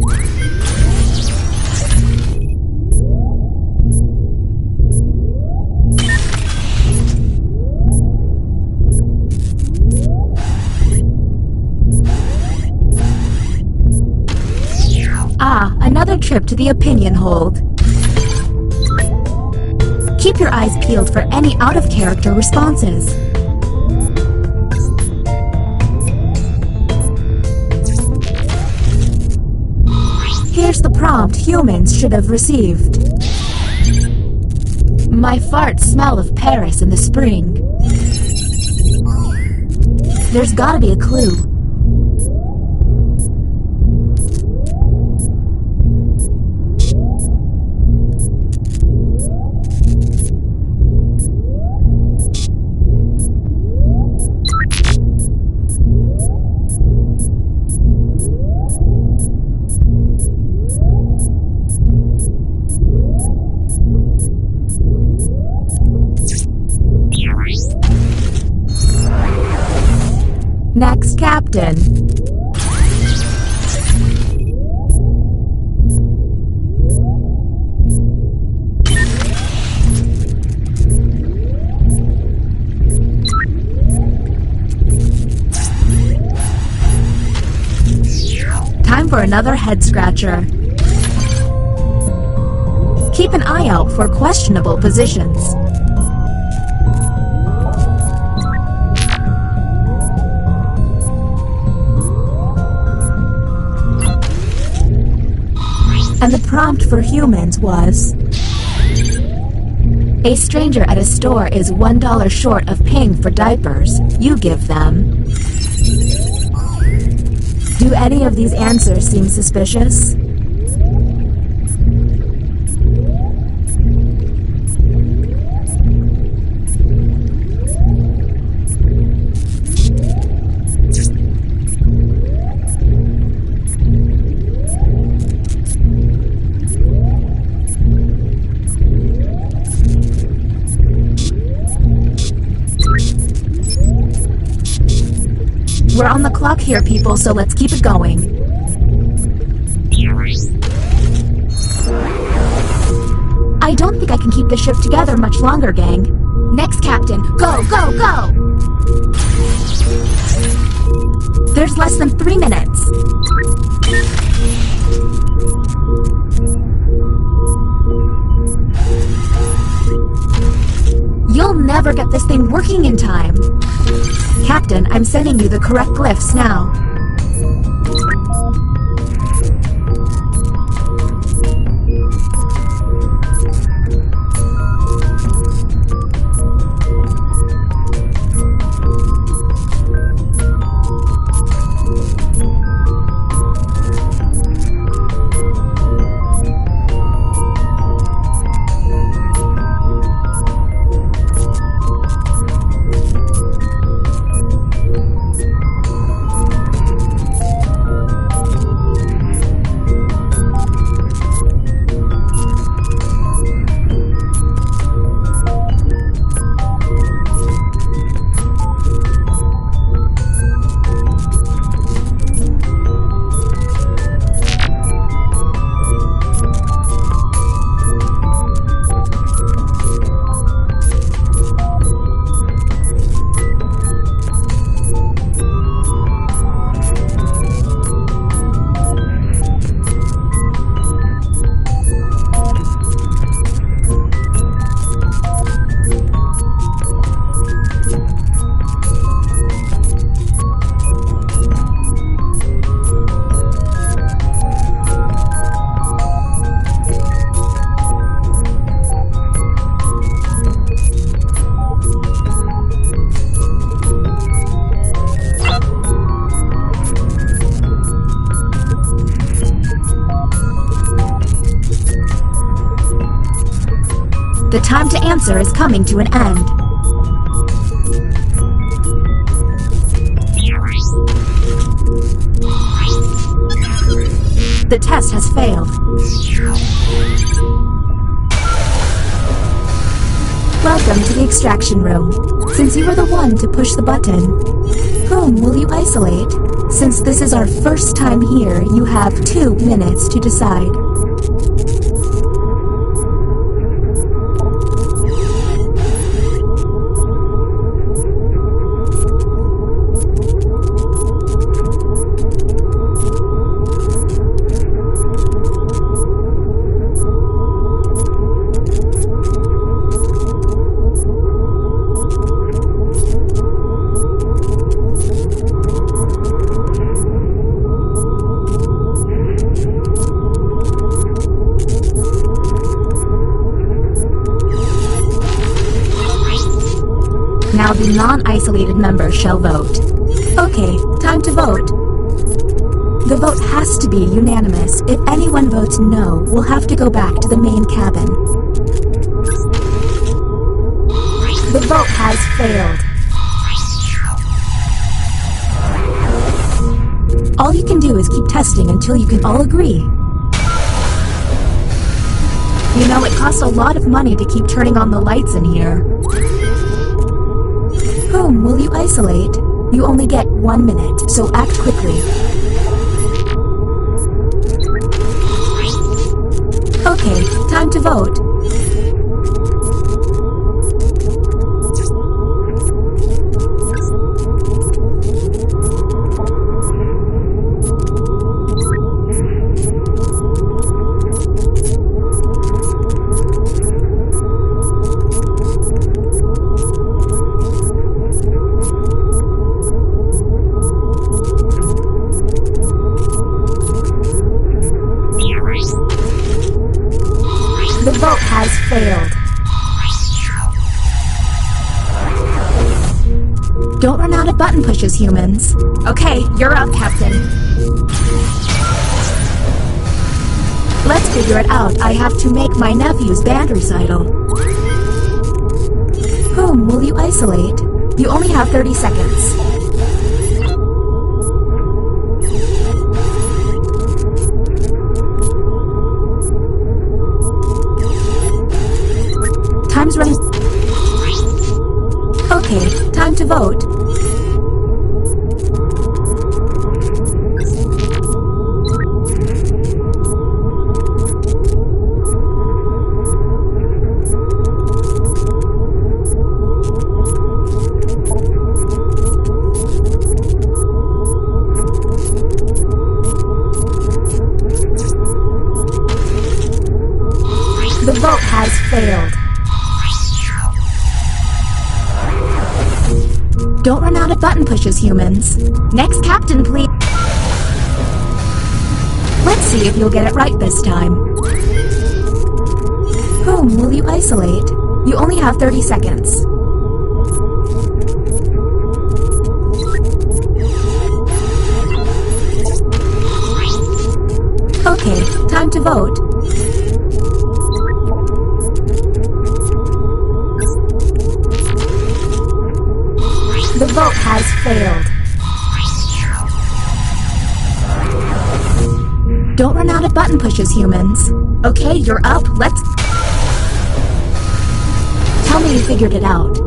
Ah, another trip to the opinion hold. Keep your eyes peeled for any out-of-character responses. Here's the prompt humans should have received. My farts smell of Paris in the spring. There's gotta be a clue. Next captain. Time for another head scratcher. Keep an eye out for questionable positions. And the prompt for humans was: a stranger at a store is $1 short of paying for diapers. You give them. Do any of these answers seem suspicious? We're on the clock here, people, so let's keep it going. I don't think I can keep the ship together much longer, gang. Next captain, go, go, go! There's less than 3 minutes. You'll never get this thing working in time. Captain, I'm sending you the correct glyphs now. The time to answer is coming to an end. The test has failed. Welcome to the extraction room. Since you were the one to push the button, whom will you isolate? Since this is our first time here, you have 2 minutes to decide. Now the non-isolated members shall vote. Okay, time to vote. The vote has to be unanimous. If anyone votes no, we'll have to go back to the main cabin. The vote has failed. All you can do is keep testing until you can all agree. You know, it costs a lot of money to keep turning on the lights in here. Whom will you isolate? You only get 1 minute, so act quickly. Okay, time to vote. The vote has failed. Don't run out of button pushes, humans. Okay, you're up, Captain. Let's figure it out. I have to make my nephew's band recital. Whom will you isolate? You only have 30 seconds. Time's running. Okay, time to vote. The vote has failed. Don't run out of button pushes, humans. Next captain, please. Let's see if you'll get it right this time. Whom will you isolate? You only have 30 seconds. Okay, time to vote. The vote has failed. Don't run out of button pushes, humans. Okay, you're up. Let's... Tell me you figured it out.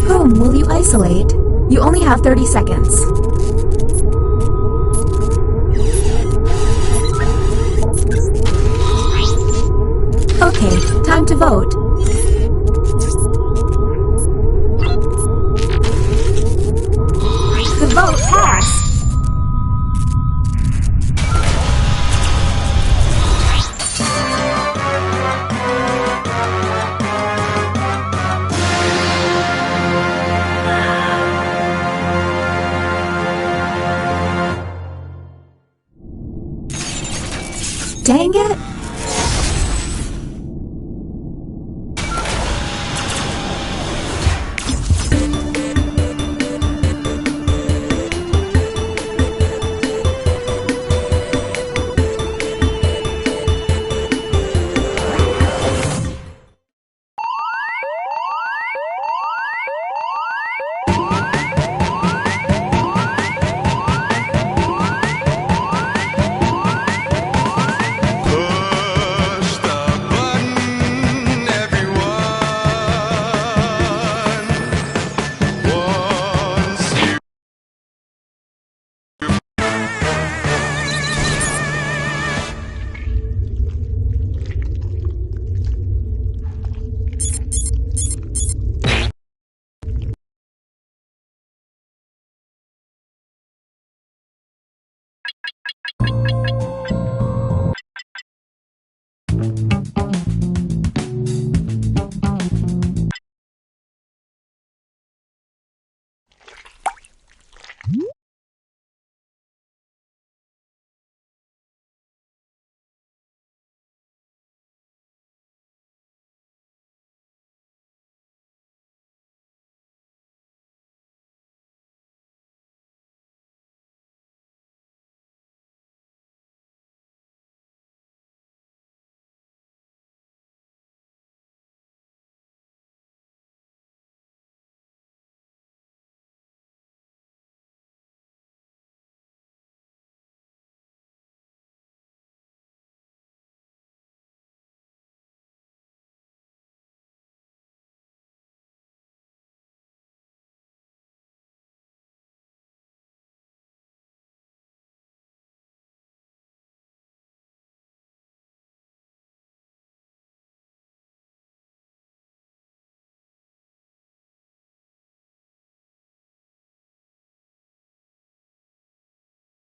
Whom will you isolate? You only have 30 seconds. Okay, time to vote. The vote passed. Dang it!